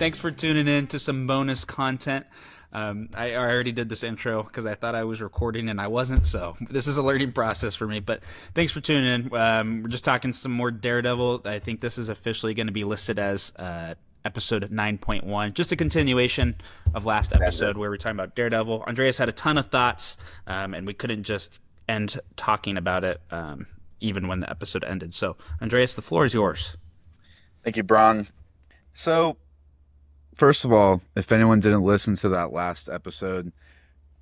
Thanks for tuning in to some bonus content. I already did this intro because I thought I was recording and I wasn't, so this is a learning process for me. But thanks for tuning in. We're just talking some more Daredevil. I think this is officially going to be listed as episode 9.1, just a continuation of last episode where we're talking about Daredevil. Andreas had a ton of thoughts, and we couldn't just end talking about it even when the episode ended. So, Andreas, the floor is yours. Thank you, Bron. So, first of all, if anyone didn't listen to that last episode,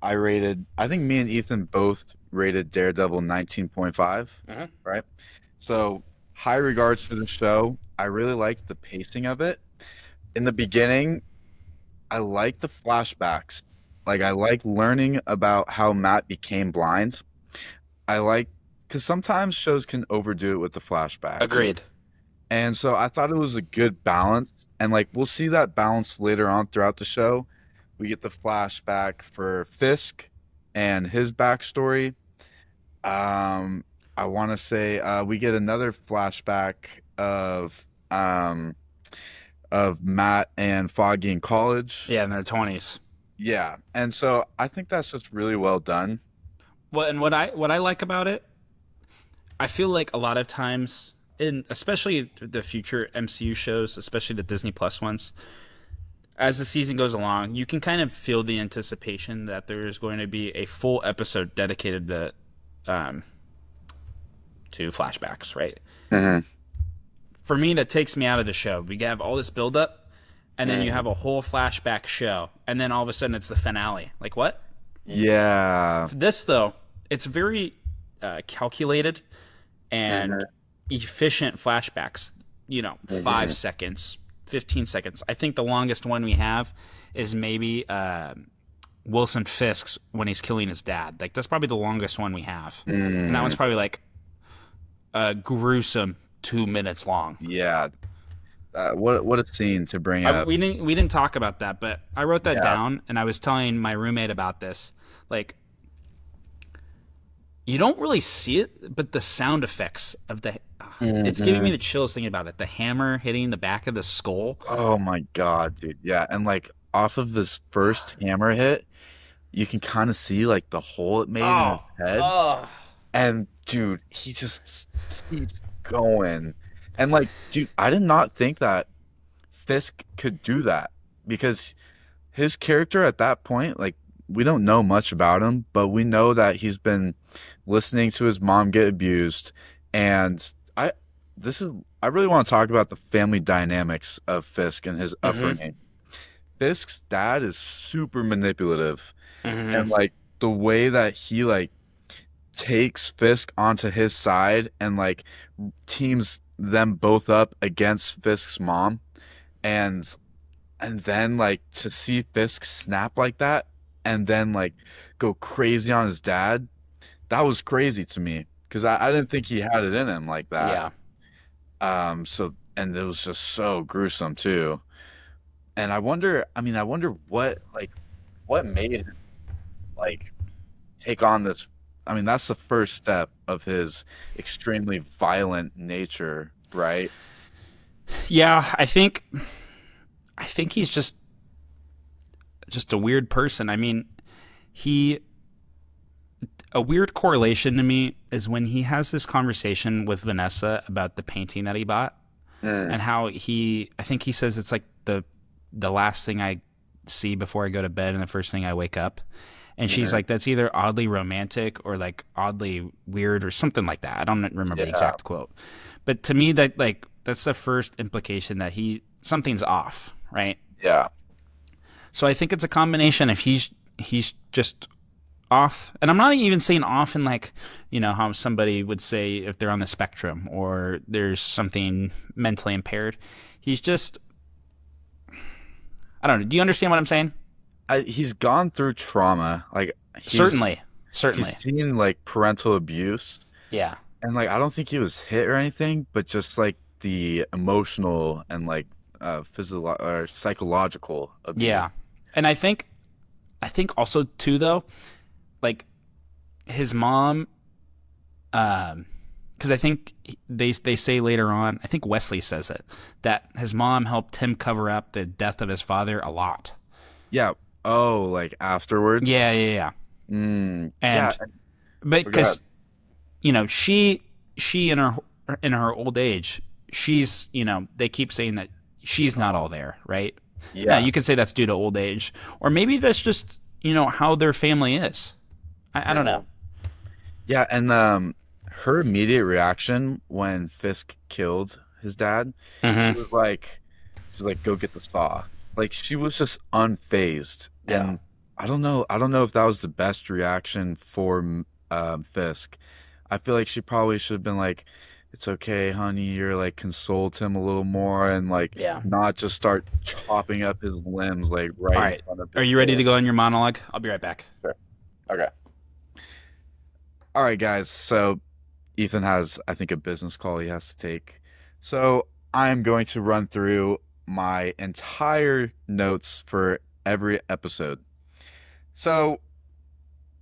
I think me and Ethan both rated Daredevil 19.5, right? So, high regards for the show. I really liked the pacing of it. In the beginning, I liked the flashbacks. Like, I like learning about how Matt became blind. Because sometimes shows can overdo it with the flashbacks. Agreed. And so I thought it was a good balance. And like we'll see that balance later on throughout the show. We get the flashback for Fisk and his backstory. I want to say we get another flashback of Matt and Foggy in college. Yeah, in their 20s. Yeah. And so I think that's just really well done. Well, and what I like about it, I feel like a lot of times, especially the future MCU shows, especially the Disney Plus ones, as the season goes along, you can kind of feel the anticipation that there's going to be a full episode dedicated to flashbacks, right? Mm-hmm. For me, that takes me out of the show. We have all this buildup, and then you have a whole flashback show, and then all of a sudden it's the finale. Like, what? Yeah. This, though, it's very calculated and efficient flashbacks. 5 seconds, 15 seconds. I think the longest one we have is maybe Wilson Fisk's when he's killing his dad. Like, that's probably the longest one we have. And that one's probably like a gruesome 2 minutes long. Yeah. What a scene to bring up. We didn't talk about that, but I wrote that down, and I was telling my roommate about this. Like, you don't really see it, but the sound effects of it's giving me the chills thinking about it. The hammer hitting the back of the skull. Oh my god, dude. Yeah, and like off of this first hammer hit, you can kind of see like the hole it made in his head. And dude, he just keeps going. And like, dude, I did not think that Fisk could do that because his character at that point, like, we don't know much about him, but we know that he's been listening to his mom get abused. And I really want to talk about the family dynamics of Fisk and his upbringing. Fisk's dad is super manipulative. And like the way that he like takes Fisk onto his side and like teams them both up against Fisk's mom, and then like to see Fisk snap like that and then like go crazy on his dad, that was crazy to me because I didn't think he had it in him like that. So, and it was just so gruesome too. And I wonder what made him like take on this. I mean, that's the first step of his extremely violent nature, right? Yeah, I think he's just a weird person. I mean, a weird correlation to me is when he has this conversation with Vanessa about the painting that he bought and how I think he says it's like the last thing I see before I go to bed and the first thing I wake up. And she's like, that's either oddly romantic or like oddly weird or something like that. I don't remember the exact quote. But to me, that's the first implication that something's off, right? Yeah. So I think it's a combination if he's just off. And I'm not even saying off in like, how somebody would say if they're on the spectrum or there's something mentally impaired. He's just, I don't know. Do you understand what I'm saying? He's gone through trauma. Like certainly. He's seen like parental abuse. Yeah. And like I don't think he was hit or anything, but just like the emotional and like physical or psychological abuse. Yeah. And I think also too though, like his mom because I think they say later on, I think Wesley says it, that his mom helped him cover up the death of his father a lot. Yeah. Oh, like afterwards. Yeah, yeah, yeah. Yeah. And but Oh, go ahead. because she in her old age, she's they keep saying that she's not all there, right? Now Yeah. you could say that's due to old age, or maybe that's just how their family is. I don't Yeah. know. Yeah, and her immediate reaction when Fisk killed his dad, she Mm-hmm. was like go get the saw. Like she was just unfazed. Yeah. And I don't know if that was the best reaction for Fisk. I feel like she probably should have been like, it's okay, honey, or like consult him a little more and like Yeah. not just start chopping up his limbs like All right in right. front of Are his you ready to face. go on your monologue? I'll be right back. Sure. Okay. All right, guys. So Ethan has, I think, a business call he has to take. So I'm going to run through my entire notes for every episode. So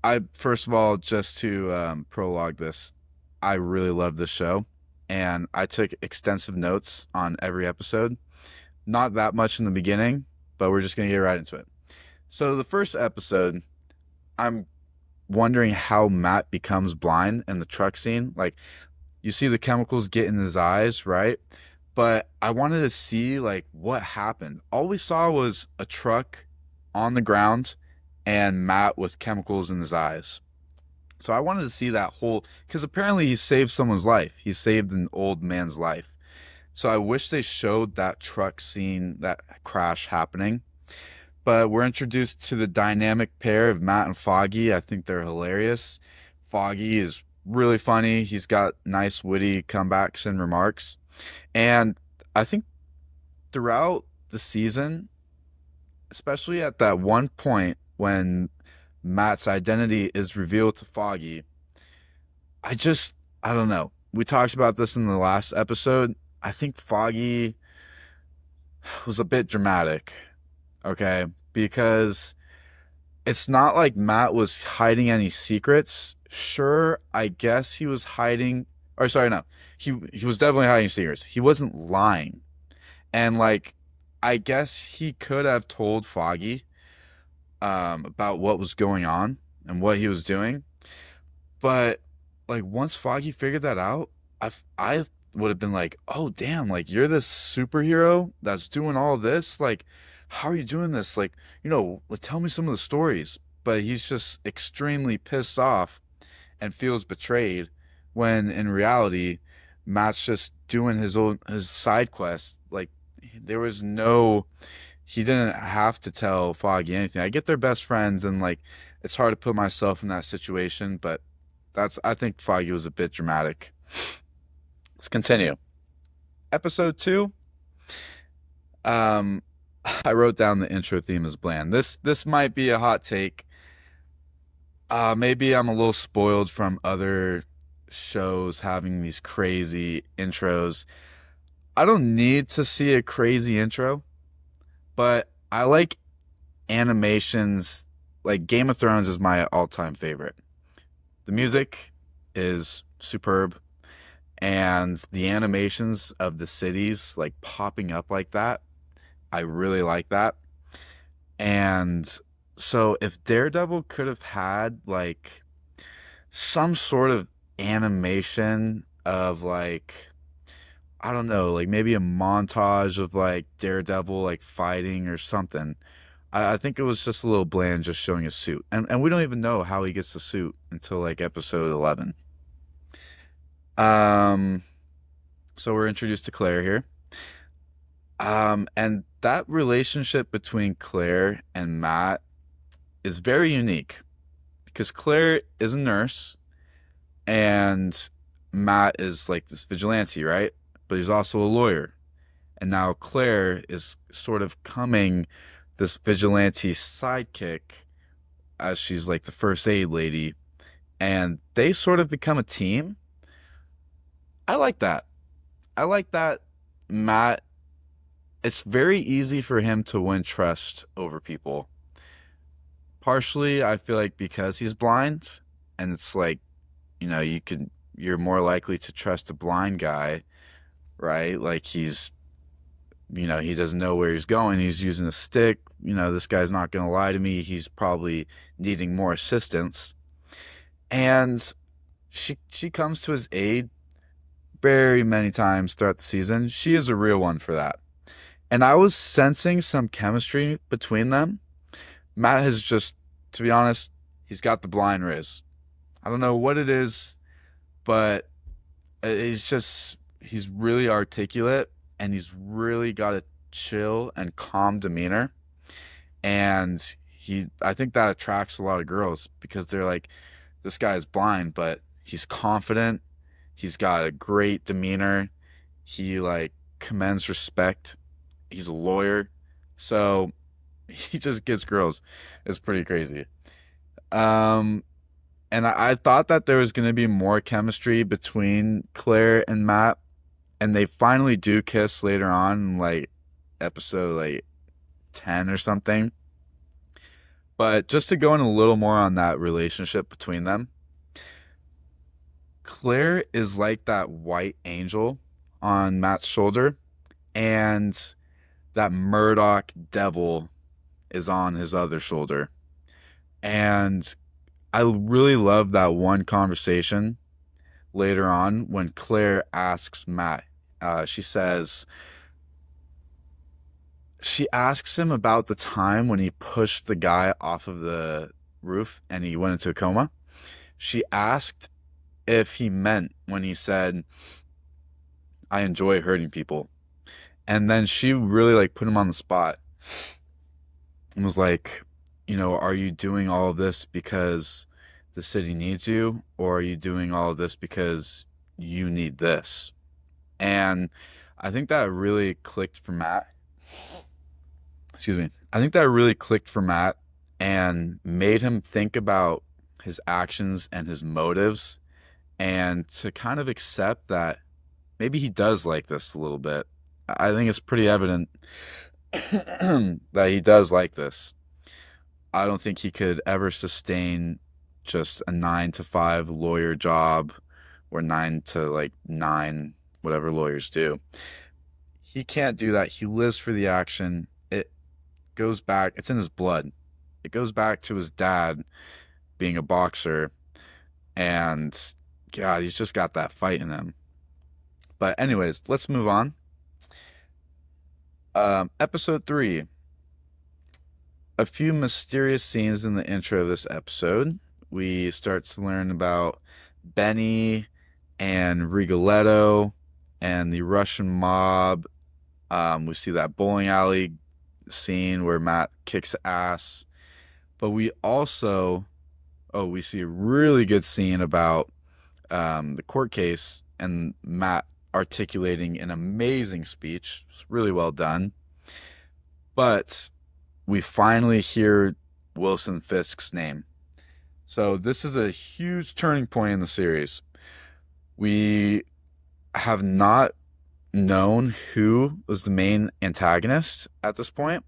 I, first of all, just to prologue this, I really love this show, and I took extensive notes on every episode. Not that much in the beginning, but we're just going to get right into it. So the first episode, I'm wondering how Matt becomes blind in the truck scene. Like, you see the chemicals get in his eyes, right? But I wanted to see like what happened. All we saw was a truck on the ground and Matt with chemicals in his eyes. So I wanted to see that whole, because apparently he saved someone's life. He saved an old man's life. So I wish they showed that truck scene, that crash happening. But we're introduced to the dynamic pair of Matt and Foggy. I think they're hilarious. Foggy is really funny. He's got nice, witty comebacks and remarks. And I think throughout the season, especially at that one point when Matt's identity is revealed to Foggy, I don't know. We talked about this in the last episode. I think Foggy was a bit dramatic, okay? Because it's not like Matt was hiding any secrets. Sure, I guess he was hiding, or sorry, no. He was definitely hiding secrets. He wasn't lying. And like I guess he could have told Foggy about what was going on and what he was doing. But like once Foggy figured that out, I would have been like, "Oh damn, like you're this superhero that's doing all this. Like how are you doing this? Like, like, tell me some of the stories." But he's just extremely pissed off and feels betrayed when in reality Matt's just doing his side quest. Like there was no he didn't have to tell Foggy anything. I get they're best friends and like it's hard to put myself in that situation, but I think Foggy was a bit dramatic. Let's continue. Episode 2. Um I wrote down the intro theme is bland. This might be a hot take. Maybe I'm a little spoiled from other shows having these crazy intros. I don't need to see a crazy intro, but I like animations. Like Game of Thrones is my all-time favorite. The music is superb, and the animations of the cities like popping up like that, I really like that. And so if Daredevil could have had like some sort of animation of like I don't know, like maybe a montage of like Daredevil like fighting or something. I think it was just a little bland just showing his suit. And we don't even know how he gets the suit until like episode 11. Um so we're introduced to Claire here. And that relationship between Claire and Matt is very unique because Claire is a nurse and Matt is like this vigilante, right? But he's also a lawyer. And now Claire is sort of coming this vigilante sidekick as she's like the first aid lady. And they sort of become a team. I like that. I like that Matt, it's very easy for him to win trust over people. Partially, I feel like because he's blind and it's like, you you're more likely to trust a blind guy, right? Like he doesn't know where he's going. He's using a stick. This guy's not going to lie to me. He's probably needing more assistance. And she comes to his aid very many times throughout the season. She is a real one for that. And I was sensing some chemistry between them. Matt has just, to be honest, he's got the blind riz. I don't know what it is, but he's really articulate and he's really got a chill and calm demeanor. And I think that attracts a lot of girls because they're like, this guy is blind, but he's confident. He's got a great demeanor. He like commands respect. He's a lawyer. So he just gets girls. It's pretty crazy. And I thought that there was going to be more chemistry between Claire and Matt, and they finally do kiss later on, like episode like 10 or something. But just to go in a little more on that relationship between them, Claire is like that white angel on Matt's shoulder, and that Murdoch devil is on his other shoulder. And I really love that one conversation later on when Claire asks Matt. She asks him about the time when he pushed the guy off of the roof and he went into a coma. She asked if he meant when he said, I enjoy hurting people. And then she really like put him on the spot and was like, are you doing all of this because the city needs you, or are you doing all of this because you need this? And I think that really clicked for Matt. Excuse me. I think that really clicked for Matt and made him think about his actions and his motives, and to kind of accept that maybe he does like this a little bit. I think it's pretty evident that he does like this. I don't think he could ever sustain just a 9 to 5 lawyer job, or 9 to 9, whatever lawyers do. He can't do that. He lives for the action. It goes back, it's in his blood. It goes back to his dad being a boxer, and God, he's just got that fight in him. But anyways, let's move on. Episode 3. A few mysterious scenes in the intro of this episode. We start to learn about Benny and Rigoletto and the Russian mob. We see that bowling alley scene where Matt kicks ass. But we also, we see a really good scene about the court case and Matt articulating an amazing speech. It's really well done. But we finally hear Wilson Fisk's name. So this is a huge turning point in the series. We have not known who was the main antagonist at this point.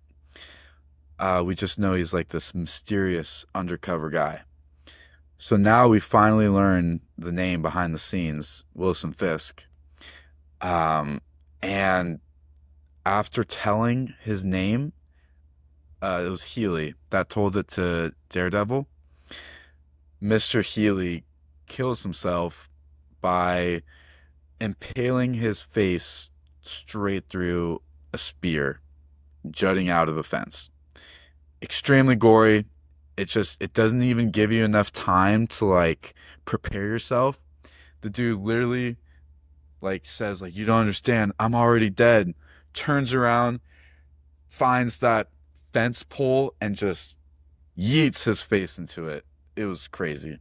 We just know he's like this mysterious undercover guy. So now we finally learn the name behind the scenes, Wilson Fisk. And after telling his name, it was Healy that told it to Daredevil. Mr. Healy kills himself by impaling his face straight through a spear jutting out of a fence. Extremely gory. It doesn't even give you enough time to like prepare yourself. The dude literally like says like, you don't understand, I'm already dead. Turns around, finds that fence pole and just yeets his face into it. It was crazy.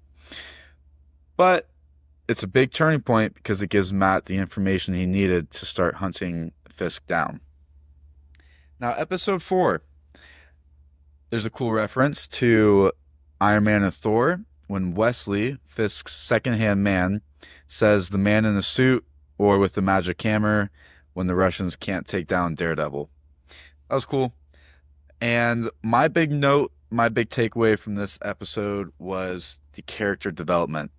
But it's a big turning point because it gives Matt the information he needed to start hunting Fisk down. Now, episode 4. There's a cool reference to Iron Man and Thor when Wesley, Fisk's second-hand man, says the man in the suit or with the magic hammer when the Russians can't take down Daredevil. That was cool. And my big takeaway from this episode was the character development.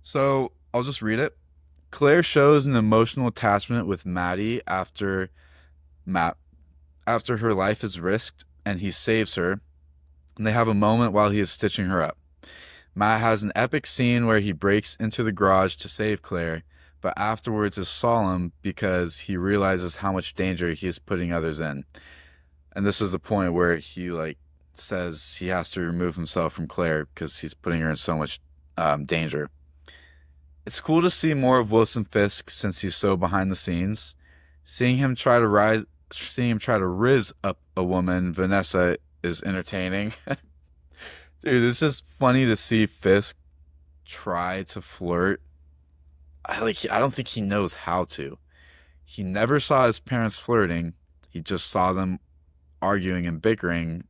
So I'll just read it. Claire shows an emotional attachment with Maddie Matt after her life is risked and he saves her, and they have a moment while he is stitching her up. Matt has an epic scene where he breaks into the garage to save Claire, but afterwards is solemn because he realizes how much danger he is putting others in. And this is the point where he like says he has to remove himself from Claire because he's putting her in so much danger. It's cool to see more of Wilson Fisk since he's so behind the scenes. Seeing him try to riz up a woman, Vanessa, is entertaining. Dude, it's just funny to see Fisk try to flirt. I don't think he knows how to. He never saw his parents flirting. He just saw them arguing and bickering,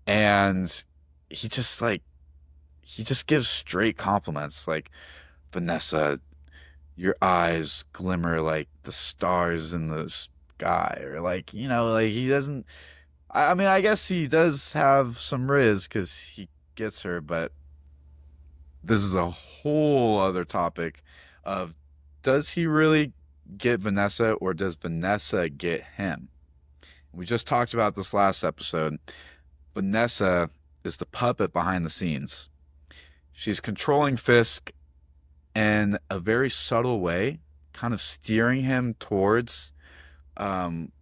and he just like he just gives straight compliments like, Vanessa, your eyes glimmer like the stars in the sky, or like, like he doesn't. I mean, I guess he does have some riz because he gets her, but this is a whole other topic of, does he really get Vanessa or does Vanessa get him? We just talked about this last episode. Vanessa is the puppet behind the scenes. She's controlling Fisk in a very subtle way, kind of steering him towards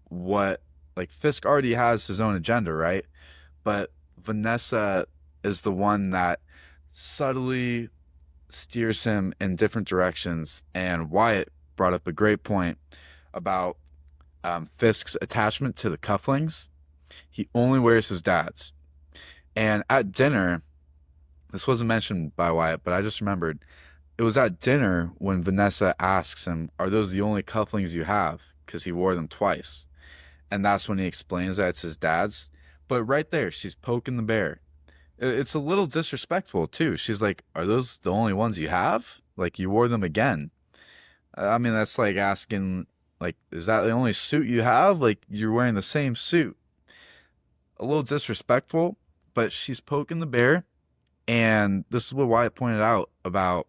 what, like, Fisk already has his own agenda, right? But Vanessa is the one that subtly steers him in different directions. And Wyatt brought up a great point about Fisk's attachment to the cufflinks. He only wears his dad's. And at dinner, this wasn't mentioned by Wyatt, but I just remembered, it was at dinner when Vanessa asks him, "Are those the only cufflinks you have?" Because he wore them twice. And that's when he explains that it's his dad's. But right there, she's poking the bear. It's a little disrespectful, too. She's like, "Are those the only ones you have? Like, you wore them again." I mean, that's like asking, like, is that the only suit you have? Like, you're wearing the same suit. A little disrespectful, but she's poking the bear. And this is what Wyatt pointed out about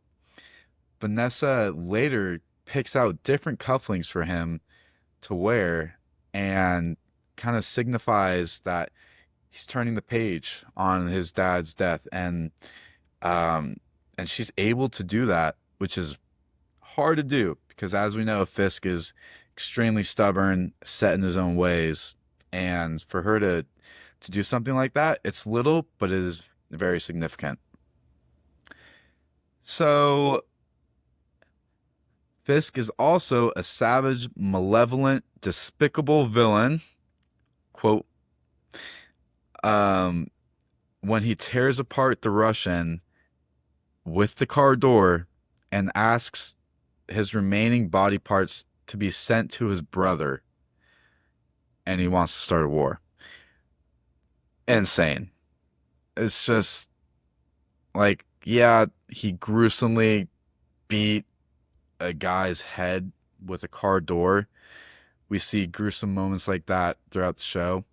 Vanessa later picks out different cufflinks for him to wear and kind of signifies that he's turning the page on his dad's death. And she's able to do that, which is hard to do because, as we know, Fisk is extremely stubborn, set in his own ways. And for her to do something like that, it's little, but it is very significant. So Fisk is also a savage, malevolent, despicable villain. Quote, when he tears apart the Russian with the car door and asks his remaining body parts to be sent to his brother, and he wants to start a war. Insane. It's just like, yeah, he gruesomely beat a guy's head with a car door. We see gruesome moments like that throughout the show.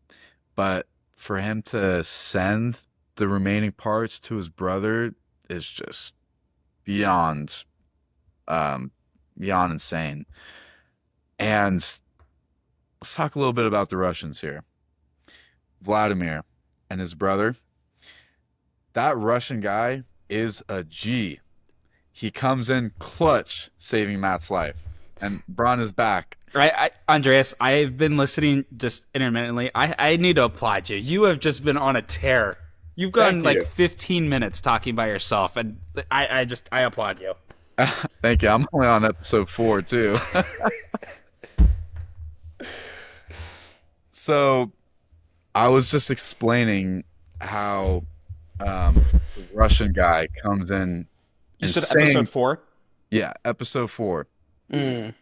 But for him to send the remaining parts to his brother is just beyond beyond insane. And let's talk a little bit about the Russians here. Vladimir and his brother. That Russian guy is a G. He comes in clutch, saving Matt's life. And Braun is back. Right, Andreas, I've been listening just intermittently. I need to applaud you. You have just been on a tear. You've gone Thank you. 15 minutes talking by yourself, and I applaud you. Thank you. I'm only on episode 4 too. So I was just explaining how the Russian guy comes in You said insane. episode 4? Yeah, episode 4. Mm.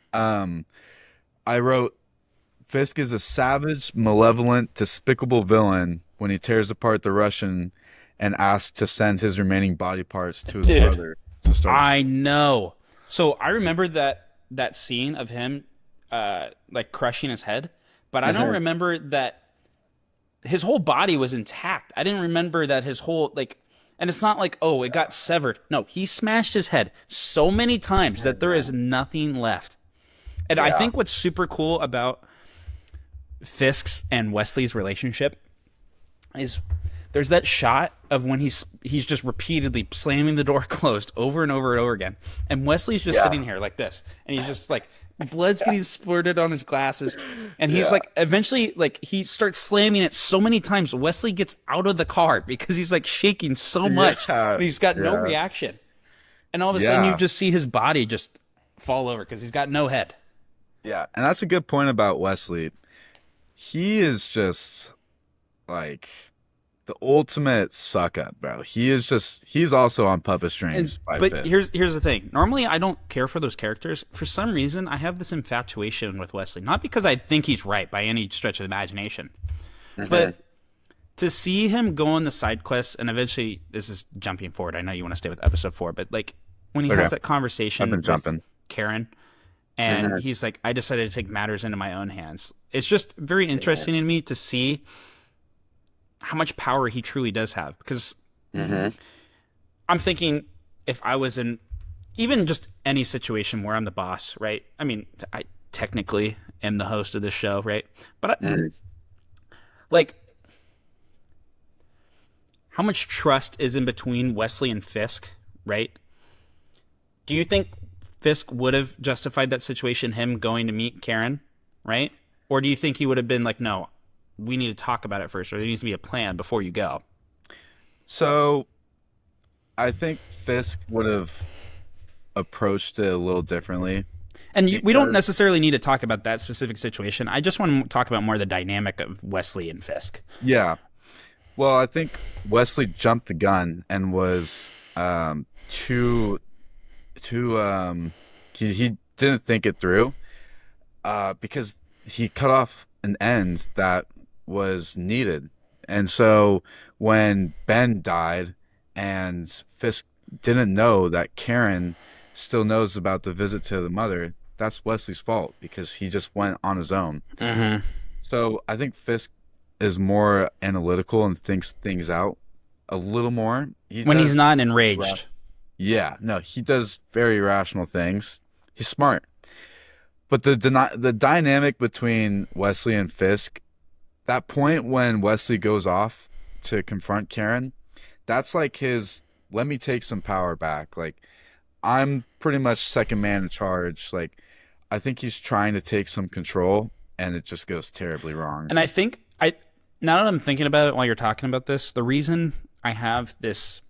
I wrote, Fisk is a savage, malevolent, despicable villain when he tears apart the Russian and asks to send his remaining body parts to his brother to start. I know. So I remember that scene of him crushing his head, but I don't remember that his whole body was intact. I didn't remember that his whole And it's not like, oh, it got severed. No, he smashed his head so many times that there is nothing left. And I think what's super cool about Fisk's and Wesley's relationship is there's that shot of when he's just repeatedly slamming the door closed over and over and over again. And Wesley's just sitting here like this. And he's just like, blood's getting splurted on his glasses. And he's like, eventually, like, he starts slamming it so many times. Wesley gets out of the car because he's like shaking so much. And he's got no reaction. And all of a sudden you just see his body just fall over because he's got no head. Yeah. And that's a good point about Wesley. He is just like the ultimate suck up, bro. He's also on puppet strings. But here's the thing. Normally, I don't care for those characters. For some reason, I have this infatuation with Wesley. Not because I think he's right by any stretch of the imagination, but to see him go on the side quests, and eventually, this is jumping forward. I know you want to stay with episode 4, but like when he has that conversation with Karen, and he's like, "I decided to take matters into my own hands." It's just very interesting in me to see how much power he truly does have, because I'm thinking if I was in even just any situation where I'm the boss, right? I mean, I technically am the host of this show, right? But like, how much trust is in between Wesley and Fisk, right? Do you think Fisk would have justified that situation, him going to meet Karen, right? Or do you think he would have been like, no, we need to talk about it first, or there needs to be a plan before you go? So I think Fisk would have approached it a little differently. And we don't necessarily need to talk about that specific situation. I just want to talk about more the dynamic of Wesley and Fisk. Yeah. Well, I think Wesley jumped the gun and was he didn't think it through because he cut off an end that was needed. And so when Ben died and Fisk didn't know that Karen still knows about the visit to the mother, that's Wesley's fault because he just went on his own. So I think Fisk is more analytical and thinks things out a little more. When he's not enraged. Yeah, no, he does very rational things. He's smart. But the dynamic between Wesley and Fisk, that point when Wesley goes off to confront Karen, that's like his, let me take some power back. Like, I'm pretty much second man in charge. Like, I think he's trying to take some control, and it just goes terribly wrong. And I think, now that I'm thinking about it while you're talking about this, the reason I have this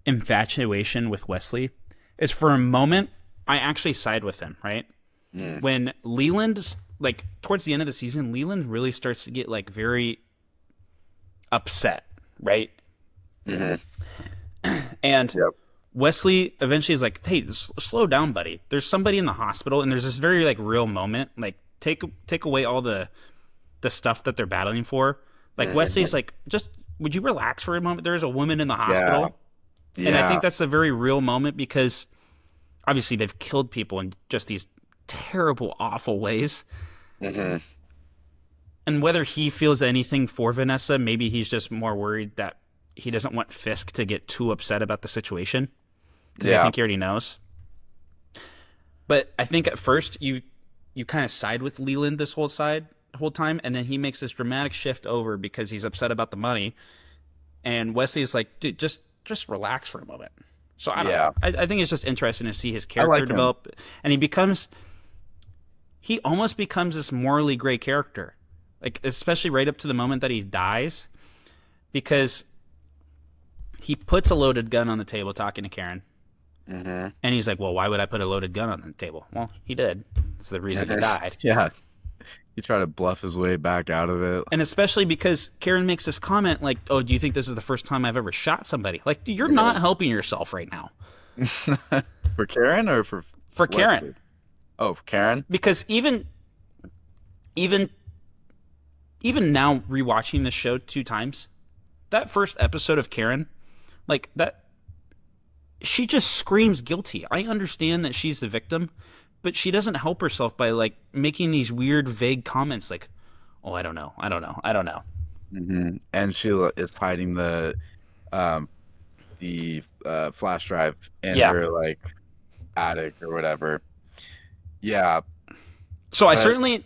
infatuation with Wesley is for a moment, I actually side with him, right? When Leland, like, towards the end of the season, Leland really starts to get, like, very upset, right? And Wesley eventually is like, hey, slow down, buddy. There's somebody in the hospital, and there's this very, like, real moment. Like, take away all the stuff that they're battling for. Like, Wesley's like, just, would you relax for a moment? There's a woman in the hospital. And I think that's a very real moment because, obviously, they've killed people in just these terrible, awful ways. And whether he feels anything for Vanessa, maybe he's just more worried that he doesn't want Fisk to get too upset about the situation because I think he already knows. But I think at first you kind of side with Leland this whole time, and then he makes this dramatic shift over because he's upset about the money, and Wesley's like, dude, just relax for a moment. So I don't know. I think it's just interesting to see his character develop, and he almost becomes this morally gray character, like, especially right up to the moment that he dies, because he puts a loaded gun on the table talking to Karen. And he's like, well, why would I put a loaded gun on the table? Well, he did. That's the reason he died. He tried to bluff his way back out of it. And especially because Karen makes this comment like, oh, do you think this is the first time I've ever shot somebody? Like, you're not helping yourself right now. For Karen or for Karen? Oh, for Karen? Because even now, rewatching this show 2 times, that first episode of Karen, like, that, she just screams guilty. I understand that she's the victim, but she doesn't help herself by, like, making these weird, vague comments like, oh, I don't know. And she is hiding the the flash drive in Yeah. her like attic or whatever. Yeah, So I but certainly,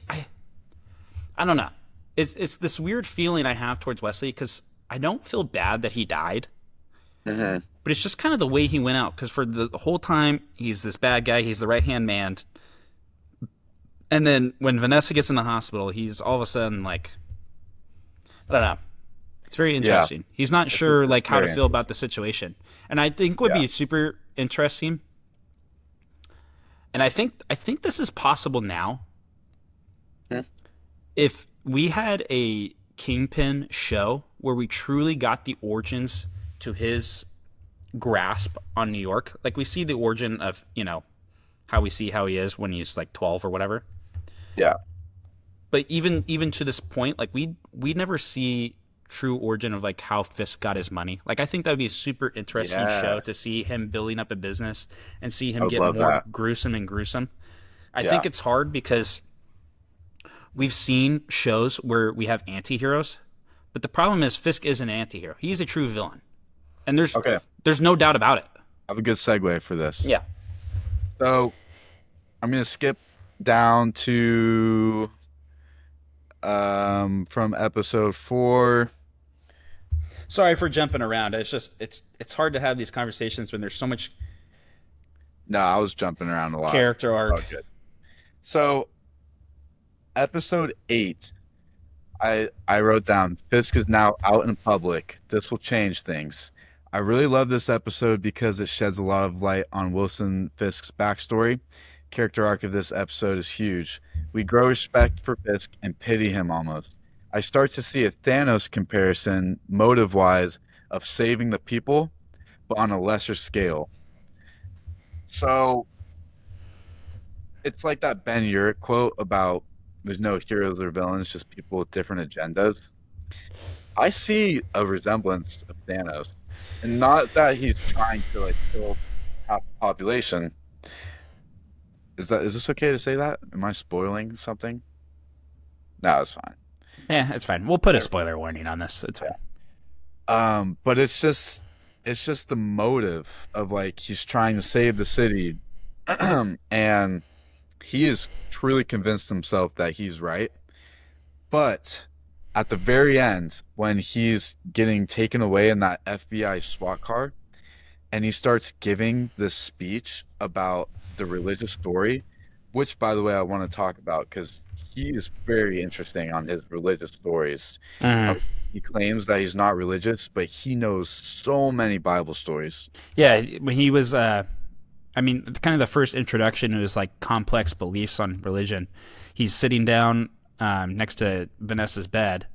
I don't know. It's this weird feeling I have towards Wesley because I don't feel bad that he died, mhm, but it's just kind of the way he went out. Because for the whole time he's this bad guy, he's the right hand man, and then when Vanessa gets in the hospital, he's all of a sudden like, I don't know. It's very yeah, interesting. He's not it's, sure it's like how to very feel about interesting. the situation, and I think would Yeah. be super interesting. And I think this is possible now Mhm. if we had a Kingpin show where we truly got the origins to his grasp on New York. Like we see the origin of, how we see how he is when he's like 12 or whatever. Yeah. But even to this point, like we never see true origin of like how Fisk got his money. Like I think that would be a super interesting show to Yes. see him building up a business and see I him would get love more that. gruesome and gruesome. I Yeah. think it's hard because we've seen shows where we have anti-heroes, but the problem is Fisk is an anti-hero. He's a true villain. And there's Okay. I there's no doubt about it. have a good segue for this. Yeah. So I'm gonna skip down to from episode 4. Sorry for jumping around. It's just it's hard to have these conversations when there's so much No, I was jumping around a lot. character Oh, arc. good. So episode 8, I wrote down Fisk is now out in public. This will change things. I really love this episode because it sheds a lot of light on Wilson Fisk's backstory. Character arc of this episode is huge. We grow respect for Fisk and pity him almost. I start to see a Thanos comparison, motive wise, of saving the people, but on a lesser scale. So it's like that Ben Urich quote about there's no heroes or villains, just people with different agendas. I see a resemblance of Thanos, and not that he's trying to like kill half the population. Is this okay to say that? Am I spoiling something? No, it's fine. Yeah, it's fine. We'll put a spoiler warning on this. It's fine. But it's just the motive of like he's trying to save the city, and he is truly convinced himself that he's right. But at the very end, when he's getting taken away in that FBI SWAT car, and he starts giving this speech about the religious story, which, by the way, I want to talk about because he is very interesting on his religious stories. Mhm. How he claims that he's not religious, but he knows so many Bible stories. Yeah, when he was I mean, kind of the first introduction to his like complex beliefs on religion. He's sitting down next to Vanessa's bed,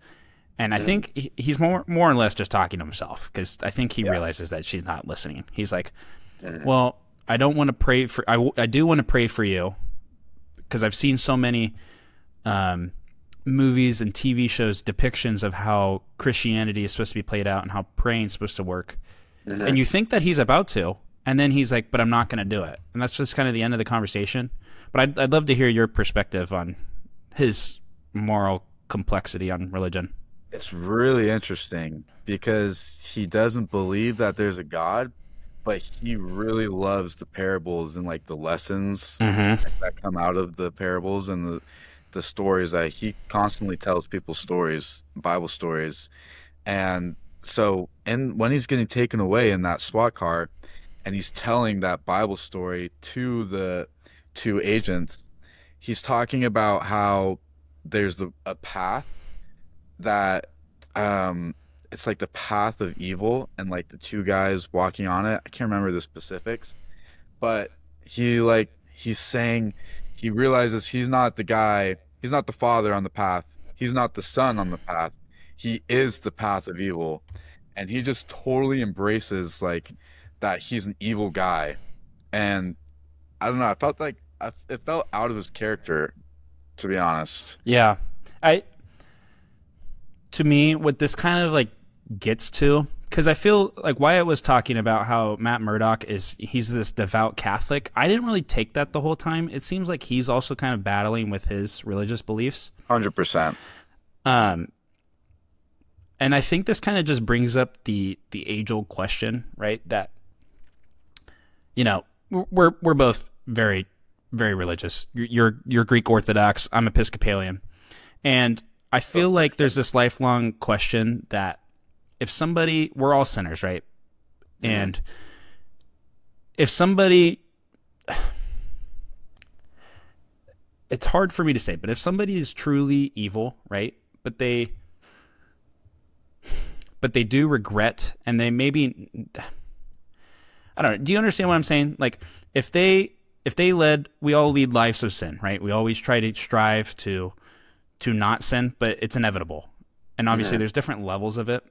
and I think he's more or less just talking to himself because I think he Yeah. realizes that she's not listening. He's like, Mhm. "Well, I don't want to pray for. I do want to pray for you because I've seen so many movies and TV shows depictions of how Christianity is supposed to be played out and how praying is supposed to work." And you think that he's about to, and then he's like, "But I'm not going to do it." And that's just kind of the end of the conversation. But I'd love to hear your perspective on his moral complexity on religion. It's really interesting because he doesn't believe that there's a God, but he really loves the parables and like the lessons Mm-hmm. that come out of the parables and the stories that he constantly tells people stories, Bible stories. And so and when he's getting taken away in that SWAT car and he's telling that Bible story to the two agents, he's talking about how there's a path that it's like the path of evil and like the two guys walking on it. I can't remember the specifics, but he's saying he realizes he's not the guy, he's not the father on the path, he's not the son on the path. He is the path of evil, and he just totally embraces like that he's an evil guy. And I don't know, I felt like it felt out of his character, to be honest. Yeah, I to me what this kind of like gets to because I feel like Wyatt was talking about how Matt Murdock he's this devout Catholic. I didn't really take that the whole time. It seems like he's also kind of battling with his religious beliefs. 100%. Um, and I think this kind of just brings up the age old question, right? That we're both very very religious. You're Greek Orthodox. I'm Episcopalian, and I feel like there's this lifelong question that if somebody, we're all sinners, right? And if somebody, it's hard for me to say, but if somebody is truly evil, right? But they do regret, and they maybe, I don't know. Do you understand what I'm saying? Like if they we all lead lives of sin, right? We always try to strive to not sin, but it's inevitable. And obviously there's different levels of it.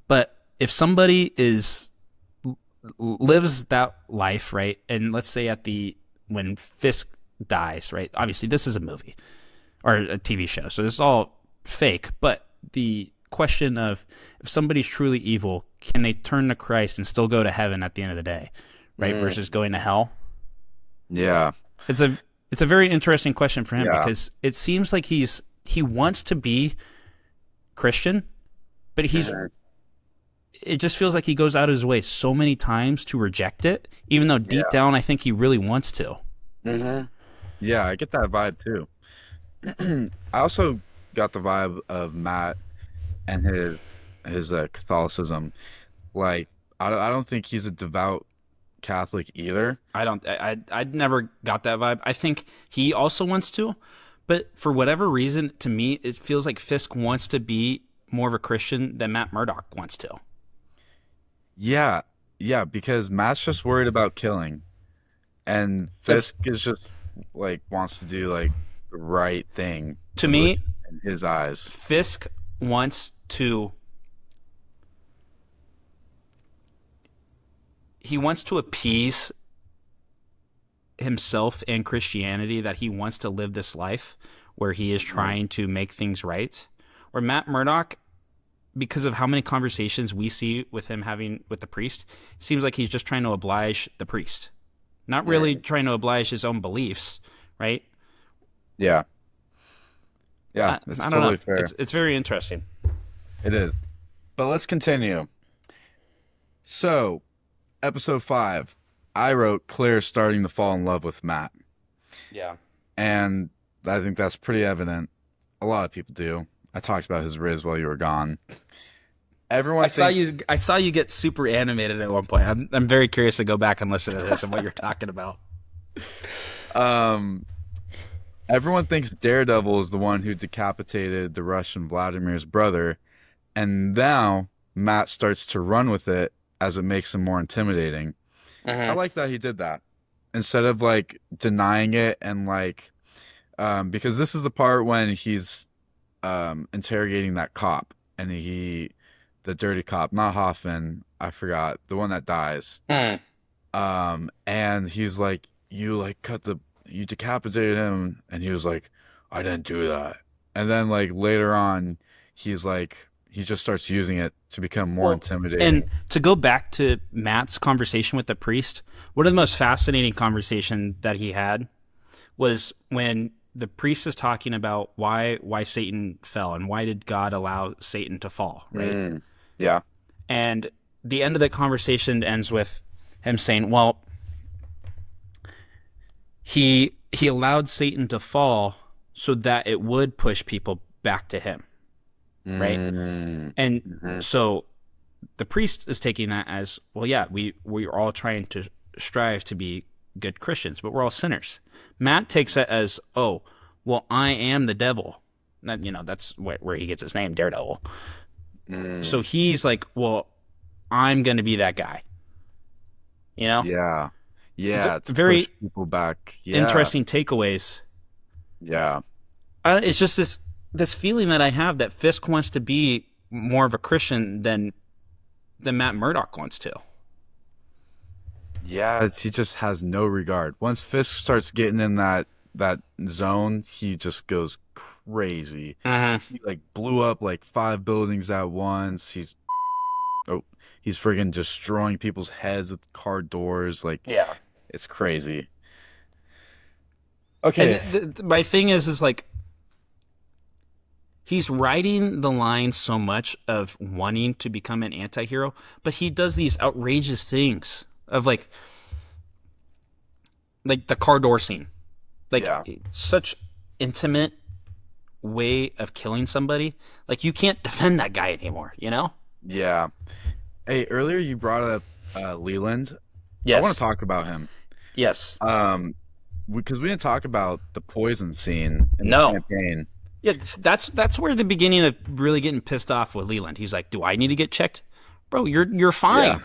But if somebody lives that life, right? And let's say when Fisk dies, right? Obviously this is a movie or a TV show. So this is all fake, but the question of if somebody's truly evil, can they turn to Christ and still go to heaven at the end of the day, right? Versus going to hell. Yeah. It's a very interesting question for him because it seems like he wants to be Christian, but it just feels like he goes out of his way so many times to reject it, even though deep down I think he really wants to. Yeah, I get that vibe too. I also got the vibe of Matt and his Catholicism. Like, I don't think he's a devout Catholic either. I never got that vibe. I think he also wants to, but for whatever reason, to me, it feels like Fisk wants to be more of a Christian than Matt Murdock wants to. Yeah, yeah, because Matt's just worried about killing, and Fisk is just like wants to do like the right thing. To me, in his eyes, Fisk wants to. He wants to appease himself and Christianity, that he wants to live this life where he is trying to make things right. Where Matt Murdock, because of how many conversations we see with him having with the priest, it seems like he's just trying to oblige the priest, not really trying to oblige his own beliefs, right? Yeah. Yeah, it's I don't totally know. fair. It's very interesting. It is. But let's continue. So, episode 5, I wrote Claire starting to fall in love with Matt. Yeah. And I think that's pretty evident. A lot of people do. I talked about his Riz while you were gone. I saw you get super animated at one point. I'm very curious to go back and listen to this and what you're talking about. Everyone thinks Daredevil is the one who decapitated the Russian Vladimir's brother, and now Matt starts to run with it as it makes him more intimidating. I like that he did that instead of like denying it and like because this is the part when he's interrogating that cop, and the dirty cop, not Hoffman, I forgot, the one that dies. And he's like, you decapitated him, and he was like, I didn't do that. And then like later on, he's like, he just starts using it to become more intimidating. And to go back to Matt's conversation with the priest, one of the most fascinating conversation that he had was when the priest is talking about why Satan fell and why did God allow Satan to fall, right? Yeah. And the end of the conversation ends with him saying, well, he allowed Satan to fall so that it would push people back to him, right? And so the priest is taking that as, well, yeah, we're all trying to strive to be good Christians, but we're all sinners. Matt takes it as, oh, well, I am the devil. That's where he gets his name, Daredevil. So he's like, well, I'm going to be that guy. Yeah. Yeah. It's very push people back. Yeah. Interesting takeaways. Yeah. It's just this feeling that I have that Fisk wants to be more of a Christian than Matt Murdock wants to. Yeah, he just has no regard. Once Fisk starts getting in that zone, he just goes crazy. He like blew up like 5 buildings at once. He's friggin' destroying people's heads with car doors. Like, yeah, it's crazy. Okay, and my thing is like, he's writing the line so much of wanting to become an anti-hero, but he does these outrageous things of like the car door scene. Like Yeah. such intimate way of killing somebody. Like you can't defend that guy anymore, you know? Yeah. Hey, earlier you brought up Leland. I want to Yes. talk about him. Yes. Because we didn't talk about the poison scene in the No. campaign. Yeah, that's where the beginning of really getting pissed off with Leland. He's like, "Do I need to get checked, bro? You're Yeah. fine."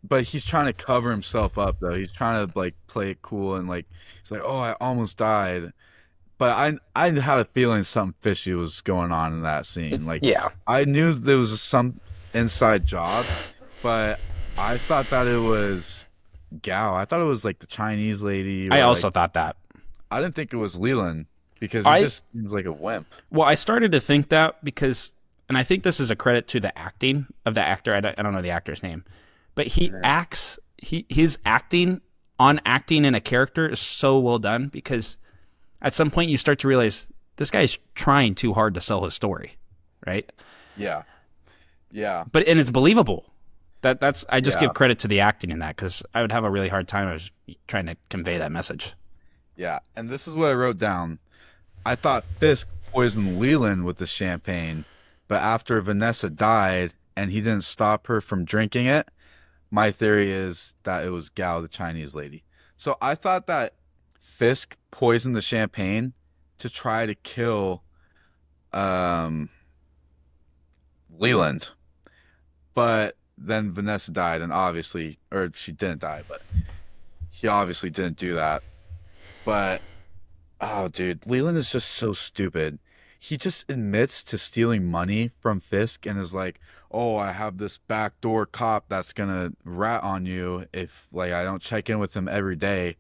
But he's trying to cover himself up though. He's trying to like play it cool and like he's like, "Oh, I almost died." But I had a feeling something fishy was going on in that scene. Like Yeah, I knew there was some inside job, but I thought that it was Gao. I thought it was like the Chinese lady I or also like thought that. I didn't think it was Leland because he I just seems like a wimp. Well, I started to think that because, and I think this is a credit to the acting of the actor. I don't know the actor's name, but he acts. His acting in a character is so well done because at some point you start to realize this guy's trying too hard to sell his story, right? Yeah. Yeah. And it's believable. That's I just Yeah. give credit to the acting in that because I would have a really hard time I was trying to convey that message. Yeah. And this is what I wrote down. I thought Fisk poisoned Leland with the champagne, but after Vanessa died and he didn't stop her from drinking it, my theory is that it was Gao, the Chinese lady. So I thought that Fisk poisoned the champagne to try to kill um, Leland. But then Vanessa died, and obviously, or she didn't die, but he obviously didn't do that. But oh, dude, Leland is just so stupid. He just admits to stealing money from Fisk and is like, "Oh, I have this backdoor cop that's gonna rat on you if like I don't check in with him every day."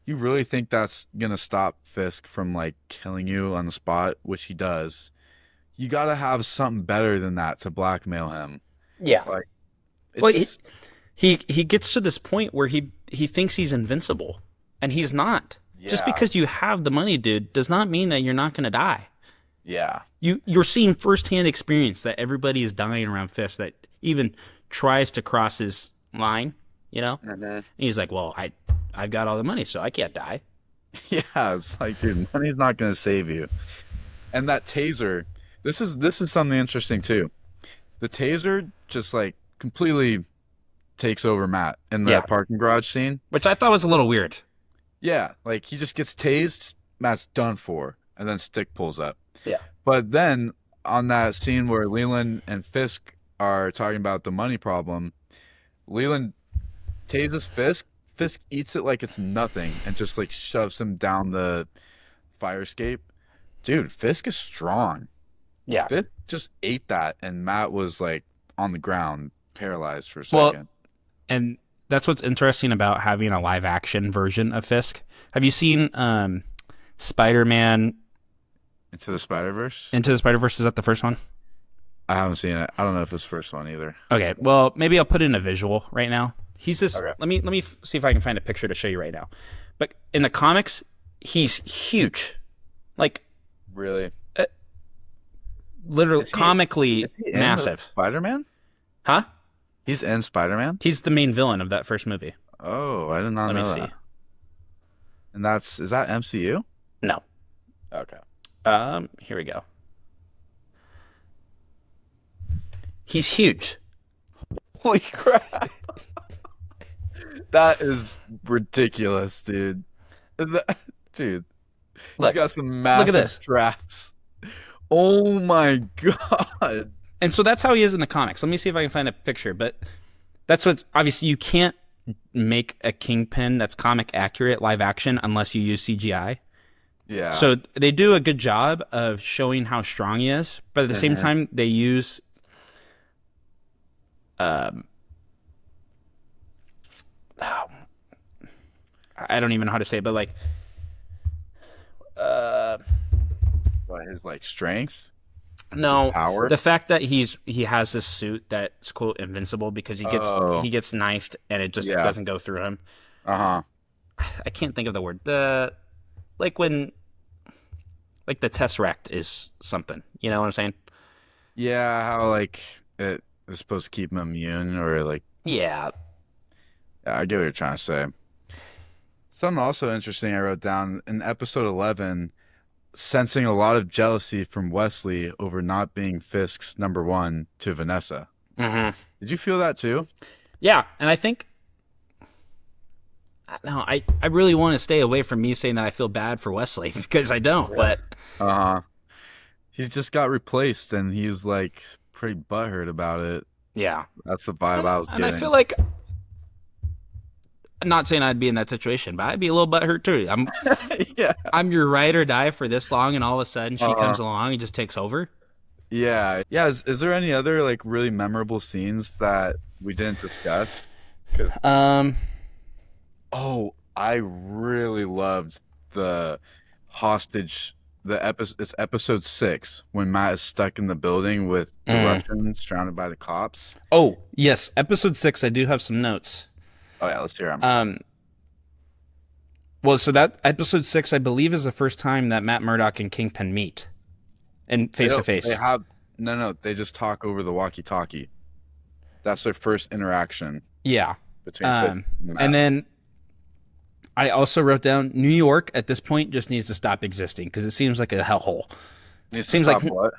You really think that's gonna stop Fisk from like killing you on the spot, which he does? You gotta have something better than that to blackmail him. Yeah. Like, it's Well, just, he gets to this point where he thinks he's invincible, and he's not. Just yeah, because you have the money, dude, does not mean that you're not going to die. yeah, You're seeing firsthand experience that everybody is dying around Fisk that even tries to cross his line, you know? And he's like, "Well, I've got all the money, so I can't die." yeah. It's like, dude, money's not gonna save you. And that taser, this is something interesting too. The taser just like completely takes over Matt in Yeah. that parking garage scene. Which I thought was a little weird. Yeah, like he just gets tased, Matt's done for, and then Stick pulls up. Yeah. But then on that scene where Leland and Fisk are talking about the money problem, Leland tases Fisk. Fisk eats it like it's nothing and just like shoves him down the fire escape. Dude, Fisk is strong. Yeah. Fisk just ate that, and Matt was like on the ground, paralyzed for a Well, second. and that's what's interesting about having a live action version of Fisk. Have you seen Spider-Man Into the Spider-Verse? Into the Spider-Verse? Is that the first one? I haven't seen it. I don't know if it's the first one either. Okay, well, maybe I'll put in a visual right now. He's this. Okay. Let me see if I can find a picture to show you right now. But in the comics, he's huge, like Really? literally Is he- comically Is he in massive. Spider-Man? Huh? He's in Spider-Man? He's the main villain of that first movie. Oh, I did not Let me know see. that. And is that MCU? No. Okay. Here we go. He's huge. Holy crap. That is ridiculous, dude. Dude, Look, he's got some massive this. traps. Oh my god. and so that's how he is in the comics. Let me see if I can find a picture. But that's what's obviously you can't make a Kingpin that's comic accurate live action unless you use CGI. Yeah. So they do a good job of showing how strong he is, but at the same time they use I don't even know how to say it, but like what, his like strength? no Power? the fact that he has this suit that's quote invincible because Oh. he gets knifed and it just Yeah. doesn't go through him. Uh-huh. I can't think of the word. The like when Like the Tesseract is something. You know what I'm saying? Yeah, how like it is supposed to keep him immune or like Yeah. yeah, I get what you're trying to say. Something also interesting I wrote down in episode 11, sensing a lot of jealousy from Wesley over not being Fisk's number one to Vanessa. Hmm. Did you feel that too? Yeah, and I think no, I really want to stay away from me saying that I feel bad for Wesley because I don't. Yeah. But Uh-huh. He just got replaced and he's like pretty butthurt about it. yeah, That's the vibe I was and I feel getting. like I'm not saying I'd be in that situation, but I'd be a little butthurt too. Yeah. I'm your ride or die for this long, and all of a sudden she Uh-huh. comes along and just takes over. Yeah. Yeah. Is there any other like really memorable scenes that we didn't discuss? 'Cause- Um, oh, I really loved the hostage. The episode, it's episode 6 when Matt is stuck in the building with the Mm. Russians surrounded by the cops. Oh, yes, episode 6. I do have some notes. Oh yeah, let's hear him. Well, so that episode 6, I believe, is the first time that Matt Murdock and Kingpin meet and face to face. They have no. They just talk over the walkie-talkie. That's their first interaction Yeah. between Fisk and Matt. And then I also wrote down New York at this point just needs to stop existing because it seems like a hellhole. Needs to Seems stop like what?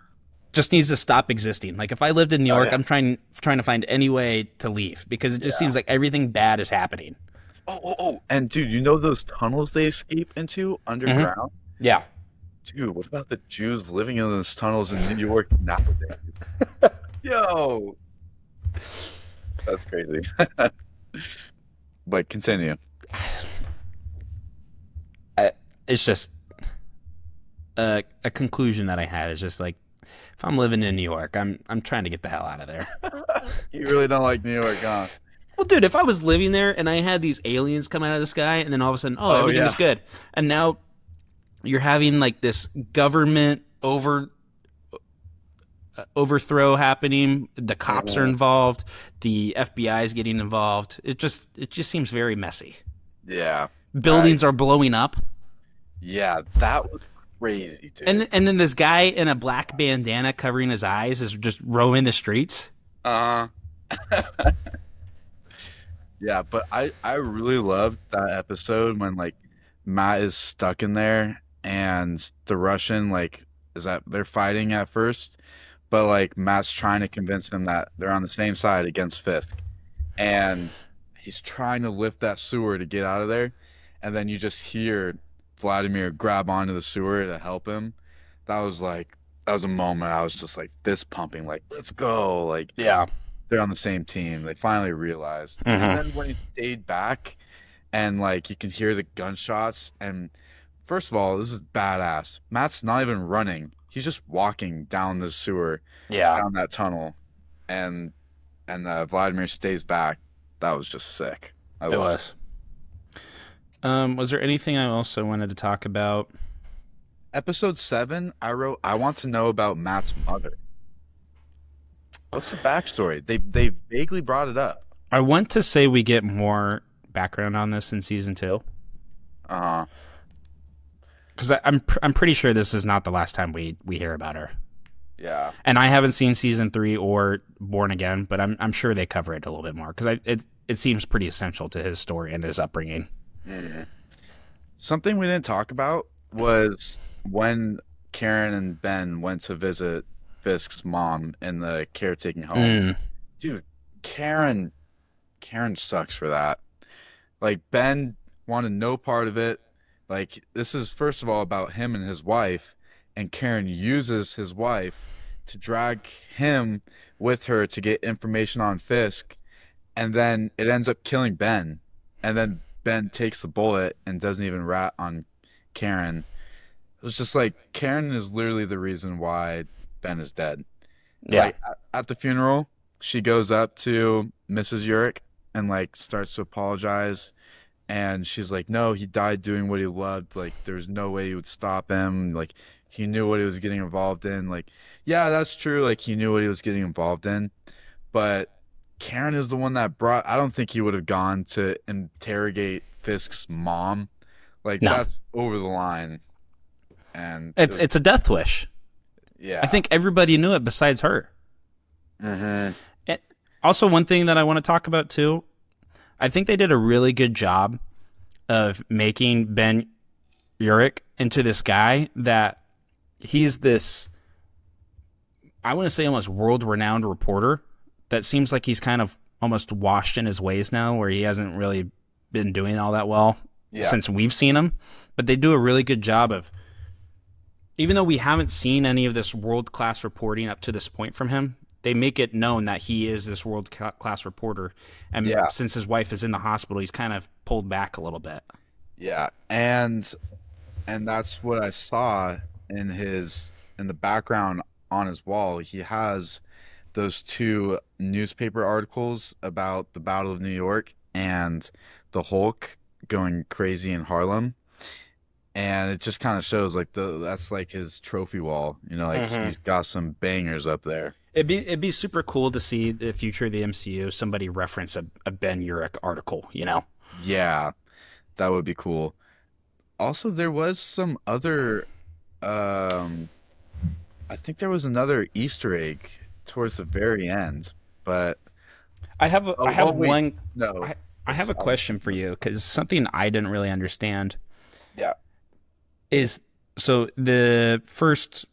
just needs to stop existing. Like if I lived in New York, yeah. I'm trying to find any way to leave because it just seems like everything bad is happening. Oh! And dude, you know those tunnels they escape into underground? Yeah. Dude, what about the Jews living in those tunnels in New York nowadays? Yo, that's crazy. But continue. It's just a conclusion that I had is just like if I'm living in New York, I'm trying to get the hell out of there. You really don't like New York, huh? Well, dude, if I was living there and I had these aliens come out of the sky and then all of a sudden, everything is good, and now you're having like this government overthrow happening, the cops are involved, the FBI is getting involved. It just seems very messy. Yeah. Buildings are blowing up. Yeah, that was crazy, dude. And then this guy in a black bandana covering his eyes is just roaming the streets. Yeah, but I really loved that episode when like Matt is stuck in there and the Russian like is that they're fighting at first, but like Matt's trying to convince him that they're on the same side against Fisk. And he's trying to lift that sewer to get out of there, and then you just hear Vladimir grab onto the sewer to help him. That was a moment I was just like fist pumping, like, let's go. Like Yeah. they're on the same team. They finally realized. Mhm. And then when he stayed back and like you can hear the gunshots, and first of all, this is badass. Matt's not even running. He's just walking down the sewer, Yeah. down that tunnel, and Vladimir stays back. That was just sick. I It love was. Was there anything I also wanted to talk about? Episode 7, I wrote, I want to know about Matt's mother. What's the backstory? They vaguely brought it up. I want to say we get more background on this in season 2 Uh-huh. because I'm pretty sure this is not the last time we hear about her. Yeah. And I haven't seen season 3 or Born Again, but I'm sure they cover it a little bit more because it seems pretty essential to his story and his upbringing. Mm-hmm. Something we didn't talk about was when Karen and Ben went to visit Fisk's mom in the caretaking home. Dude, Karen sucks for that. Like Ben wanted no part of it. Like this is first of all about him and his wife, and Karen uses his wife to drag him with her to get information on Fisk, and then it ends up killing Ben. And then Ben takes the bullet and doesn't even rat on Karen. It was just like Karen is literally the reason why Ben is dead. Yeah. Like at the funeral, she goes up to Mrs. Urich and like starts to apologize, and she's like, "No, he died doing what he loved. Like there's no way he would stop him. Like he knew what he was getting involved in." Like, yeah, that's true. Like he knew what he was getting involved in, but Karen is the one that brought. I don't think he would have gone to interrogate Fisk's mom. Like No. that's over the line. and It's a death wish. I yeah. think everybody knew it besides her. Hmm. And also, one thing that I want to talk about too, I think they did a really good job of making Ben Urich into this guy that he's this, I want to say almost world renowned reporter that seems like he's kind of almost washed in his ways now, where he hasn't really been doing all that well Yeah. since we've seen him. But they do a really good job of, even though we haven't seen any of this world class reporting up to this point from him, they make it known that he is this world class reporter. And Yeah. since his wife is in the hospital, he's kind of pulled back a little bit. Yeah. And that's what I saw in the background on his wall. He has those two newspaper articles about the Battle of New York and the Hulk going crazy in Harlem. And it just kind of shows like that's like his trophy wall. Like Mm-hmm. he's got some bangers up there. It'd be super cool to see the future of the MCU. Somebody reference a Ben Urich article. Yeah, that would be cool. Also, there was some other um I think there was another Easter egg towards the very end, but I have wait, one. no, I have a I was, question for you because something I didn't really understand yeah, is, so the first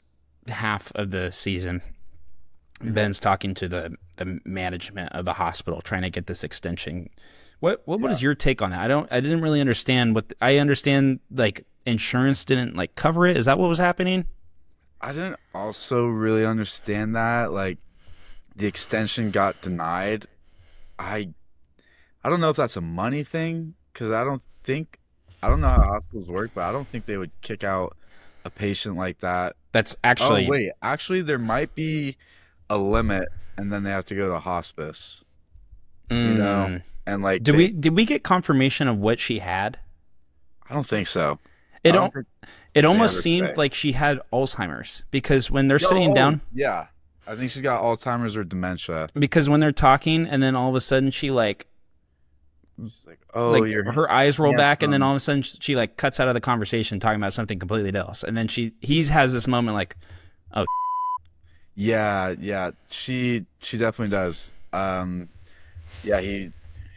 half of the season, mhm, Ben's talking to the management of the hospital trying to get this extension. What yeah. was your take on that? I didn't really understand I understand, like insurance didn't like cover it. Is that what was happening? I didn't also really understand that. Like the extension got denied. I I don't know if that's a money thing because I don't know how hospitals work, but I don't think they would kick out a patient like that. That's Oh actually. wait, actually there might be a limit, and then they have to go to hospice. You know, Mm, and like did they, we get confirmation of what she had? I don't think so. It I don't don't. think It they almost ever seemed say. like she had Alzheimer's because when they're Yo, sitting oh down, yeah, I think she's got Alzheimer's or dementia. because when they're talking, and then all of a sudden she She's like, oh, like you're her eyes roll back, and then handsome. all of a sudden she like cuts out of the conversation talking about something completely else, and then he has this moment like, oh, Yeah, yeah, she definitely does. Yeah,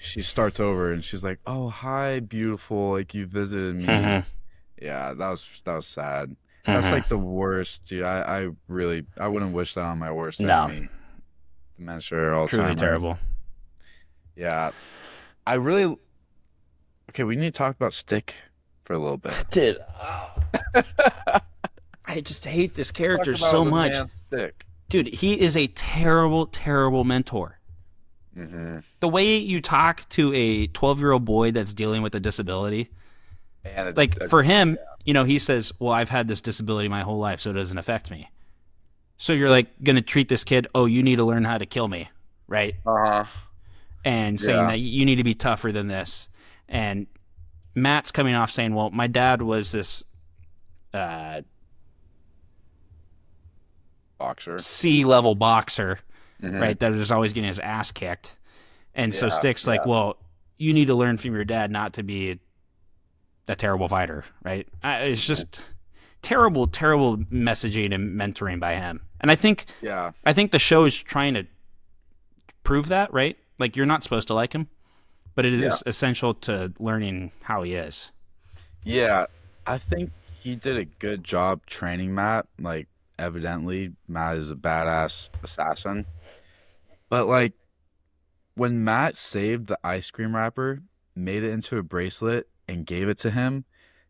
she starts over and she's like, "Oh, hi, beautiful. Like you visited me." mm-hmm, Yeah, that was sad. That's mm-hmm. like the worst, dude. I really I wouldn't wish that on my worst No, enemy. Dementia or truly Alzheimer's. terrible, Yeah. I really okay, we need to talk about Stick for a little bit. dude. Oh, I just hate this Talk character about so the much, man Stick. dude. He is a terrible, terrible mentor. Hmm. The way you talk to a 12-year-old boy that's dealing with a disability, And like for him, he says, well, I've had this disability my whole life, so it doesn't affect me. So you're like going to treat this kid, oh, you need to learn how to kill me, right? uh-huh. And saying Yeah. that you need to be tougher than this. And Matt's coming off saying, well, my dad was this uh, Boxer. C-level boxer, Hmm. right? That was always getting his ass kicked. And so Yeah, Stick's like, yeah. well, you need to learn from your dad not to be a terrible fighter, right? It's just terrible, terrible messaging and mentoring by him. And Yeah. I think the show is trying to prove that, right? Like you're not supposed to like him, but it Yeah. is essential to learning how he is. Yeah, I think he did a good job training Matt. Like, evidently, Matt is a badass assassin. But, like, when Matt saved the ice cream wrapper, made it into a bracelet, and gave it to him,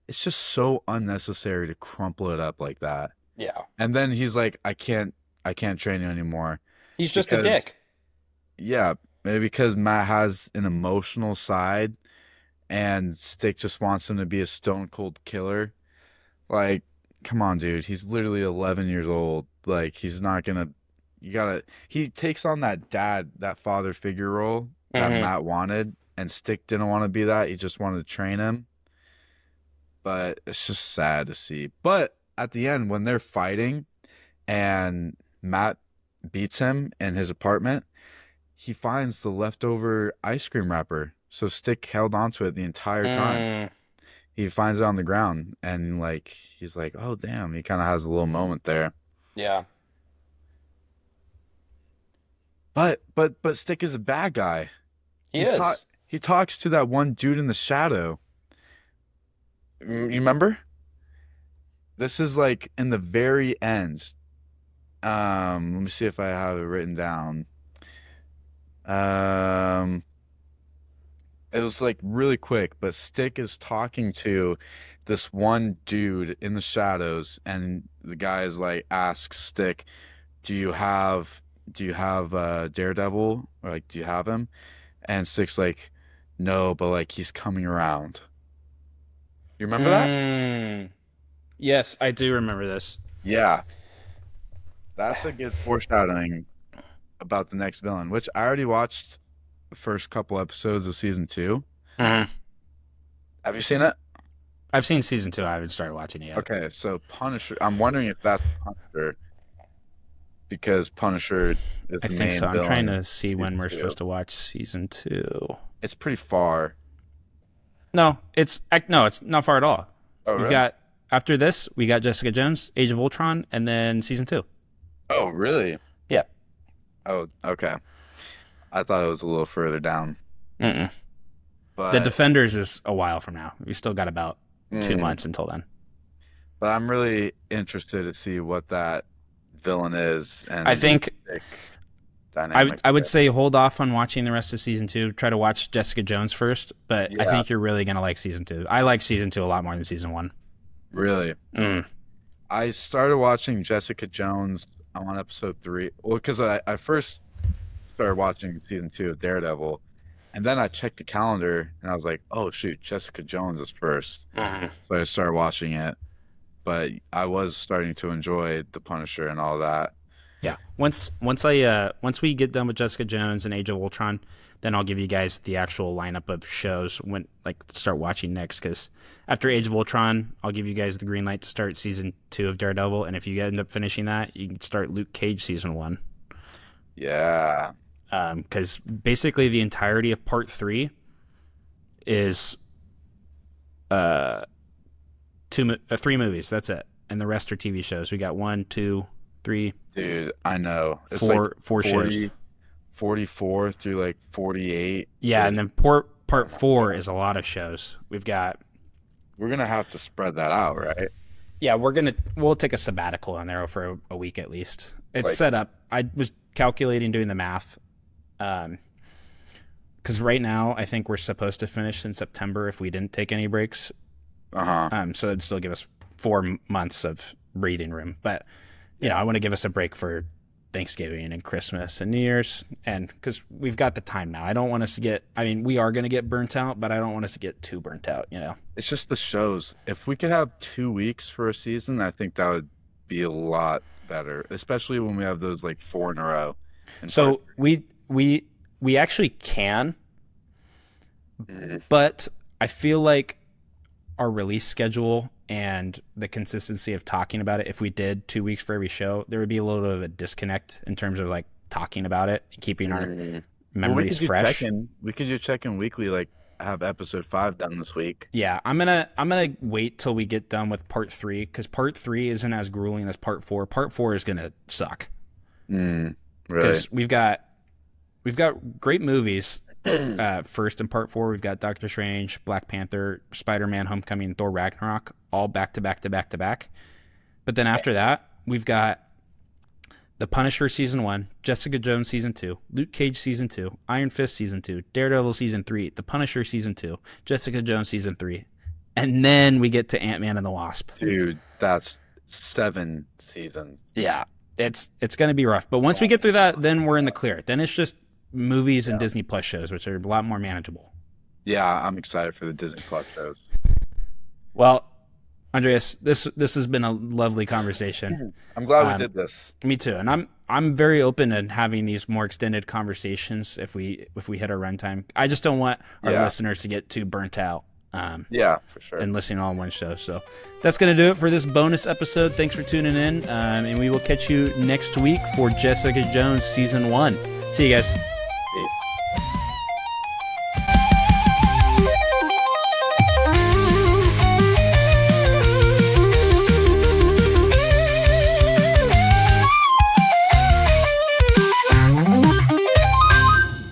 it's just so unnecessary to crumple it up like that. Yeah. And then he's like, I can't train you anymore. He's just a Because, dick. yeah, maybe because Matt has an emotional side and Stick just wants him to be a stone cold killer. Like, come on, dude. He's literally 11 years old. Like, he's not gonna. You gotta. He takes on that father figure role that Mm-hmm. Matt wanted, and Stick didn't want to be that. He just wanted to train him. But it's just sad to see. But at the end, when they're fighting and Matt beats him in his apartment, he finds the leftover ice cream wrapper. So Stick held onto it the entire time. Mm. he finds it on the ground, and like he's like, oh damn, he kind of has a little moment there. Yeah. But Stick is a bad guy. He is. He talks to that one dude in the shadow. You remember? This is like in the very end. Let me see if I have it written down. It was like really quick, but Stick is talking to this one dude in the shadows, and the guy is like asks Stick, do you have Daredevil? Or like, do you have him? And Stick's like, no, but like he's coming around. You remember that? Yes, I do remember this. Yeah. That's a good foreshadowing about the next villain, which I already watched the first couple episodes of season 2. Mhm. Have you seen it? I've seen season 2. I haven't started watching it yet. Okay, so Punisher. I'm wondering if that's Punisher because Punisher is the I think main so. I'm villain trying to in see when season we're 2. supposed to watch season 2. It's pretty far. No, it's not far at all. Oh, We've really? got after this, we got Jessica Jones, Age of Ultron, and then season 2. Oh, really? Yeah. Oh, okay. I thought it was a little further down. Mm-mm. But The Defenders is a while from now. We still got about 2 Mm. months until then. but I'm really interested to see what that villain is. And I think the dynamic I would there. say hold off on watching the rest of season 2. Try to watch Jessica Jones first, but I Yeah. think you're really gonna like season 2. I like season 2 a lot more than season 1. Really. I started watching Jessica Jones. I'm on episode 3. Well, because I first started watching season 2 of Daredevil, and then I checked the calendar and I was like, oh shoot, Jessica Jones is first. So I started watching it, but I was starting to enjoy the Punisher and all that. Yeah. Once we get done with Jessica Jones and Age of Ultron, then I'll give you guys the actual lineup of shows when start watching next. Because after Age of Ultron, I'll give you guys the green light to start season 2 of Daredevil, and if you end up finishing that, you can start Luke Cage season 1. Yeah. Because basically the entirety of part 3 is 3 movies. That's it, and the rest are TV shows. We got 1, 2, 3, Dude, I know. It's four like shows. 44 through like 48. Yeah, and then part 4 is a lot of shows. We've got We're going to have to spread that out, right? yeah, we'll take a sabbatical on there for a week at least. It's Like- set up. I was calculating doing the math, because right now I think we're supposed to finish in September if we didn't take any breaks. Uh-huh. So that'd still give us 4 months of breathing room. But you know, I want to give us a break for Thanksgiving and Christmas and New Year's, and because we've got the time now. I don't want us to get. I mean, we are going to get burnt out, but I don't want us to get too burnt out. You know. It's just the shows. If we could have 2 weeks for a season, I think that would be a lot better, especially when we have those like 4 in a row. And So we actually can, Mhm. but I feel like our release schedule and the consistency of talking about it, if we did 2 weeks for every show, there would be a little bit of a disconnect in terms of like talking about it and keeping our Well, we memories could do fresh. check-in. We could do check-in weekly, like have episode 5 done this week. Yeah, I'm gonna wait till we get done with part 3 because part 3 isn't as grueling as part 4. Part 4 is gonna suck Really? because we've got great movies. First in part 4, we've got Doctor Strange, Black Panther, Spider-Man: Homecoming, Thor: Ragnarok, all back to back to back to back. But then after that, we've got The Punisher season 1, Jessica Jones season 2, Luke Cage season 2, Iron Fist season 2, Daredevil season 3, The Punisher season 2, Jessica Jones season 3, and then we get to Ant-Man and the Wasp. Dude, that's 7 seasons. Yeah, it's gonna be rough. But once we get through that, then we're in the clear. Then it's just movies and Disney Plus shows, which are a lot more manageable. Yeah, I'm excited for the Disney Plus shows. Well, Andreas, this has been a lovely conversation. I'm glad we did this. Me too, and I'm very open to having these more extended conversations if we hit our runtime. I just don't want our Yeah. listeners to get too burnt out. Yeah, for sure. And listening all in one show. So that's going to do it for this bonus episode. Thanks for tuning in, and we will catch you next week for Jessica Jones season 1. See you guys.